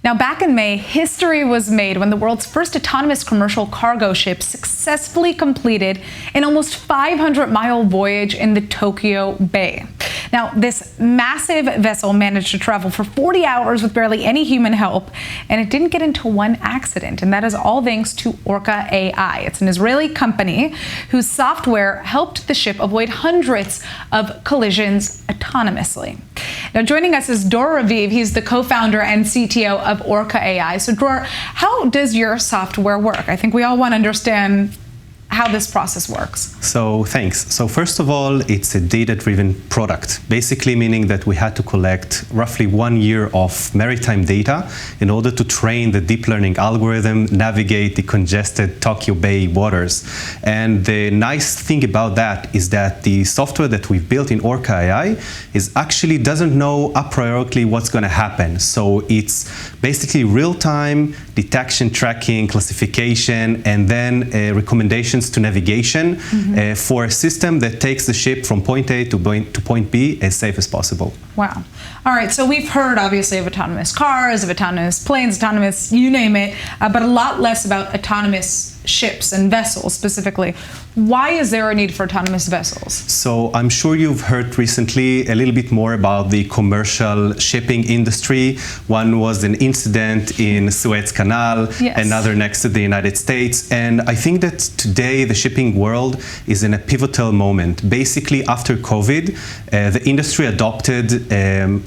Now, back in May, history was made when the world's first autonomous commercial cargo ship successfully completed an almost 500-mile voyage in the Tokyo Bay. Now, this massive vessel managed to travel for 40 hours with barely any human help, and it didn't get into one accident, and that is all thanks to Orca AI. It's an Israeli company whose software helped the ship avoid hundreds of collisions autonomously. Now, joining us is Dor Raviv. He's the co-founder and CTO of Orca AI. So, Dor, how does your software work? I think we all want to understand how this process works. So thanks. So first of all, it's a data-driven product, basically meaning that we had to collect roughly 1 year of maritime data in order to train the deep learning algorithm, navigate the congested Tokyo Bay waters. And the nice thing about that is that the software that we've built in Orca AI actually doesn't know a priori what's going to happen. So it's basically real-time detection, tracking, classification, and then recommendations to navigation for a system that takes the ship from point A to point B as safe as possible. Wow. All right, so we've heard obviously of autonomous cars, of autonomous planes, autonomous, you name it, but a lot less about autonomous ships and vessels specifically. Why is there a need for autonomous vessels? So I'm sure you've heard recently a little bit more about the commercial shipping industry. One was an incident in Suez Canal, yes. Another next to the United States. And I think that today the shipping world is in a pivotal moment. Basically, after COVID, the industry adopted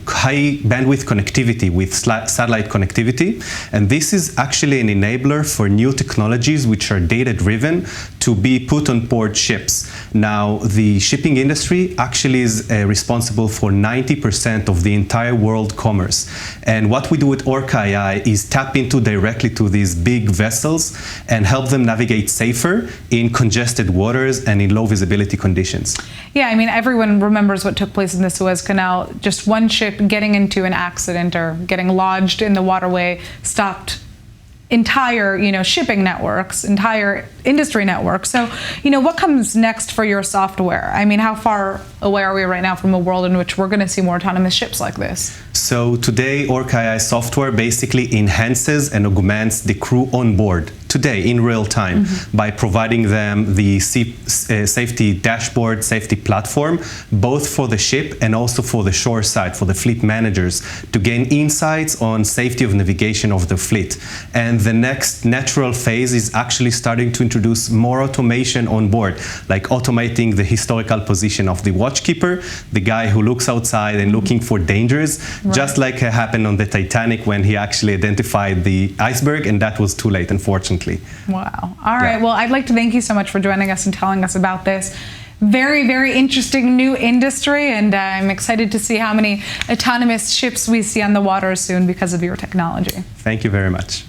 high bandwidth connectivity with satellite connectivity. And this is actually an enabler for new technologies which are data-driven to be put on board ships. Now, the shipping industry actually is responsible for 90% of the entire world commerce. And what we do with Orca AI is tap into directly to these big vessels and help them navigate safer in congested waters and in low visibility conditions. Yeah, I mean, everyone remembers what took place in the Suez Canal. Just one ship getting into an accident or getting lodged in the waterway stopped entire, shipping networks, entire industry networks. So, what comes next for your software? I mean, how far away are we right now from a world in which we're going to see more autonomous ships like this? So today, Orca AI software basically enhances and augments the crew on board today in real time by providing them the safety dashboard, safety platform, both for the ship and also for the shore side, for the fleet managers, to gain insights on safety of navigation of the fleet. And the next natural phase is actually starting to introduce more automation on board, like automating the historical position of the watchkeeper, the guy who looks outside and looking for dangers, just like happened on the Titanic when he actually identified the iceberg, and that was too late, unfortunately. Wow. All right. Well, I'd like to thank you so much for joining us and telling us about this very, very interesting new industry, and I'm excited to see how many autonomous ships we see on the water soon because of your technology. Thank you very much.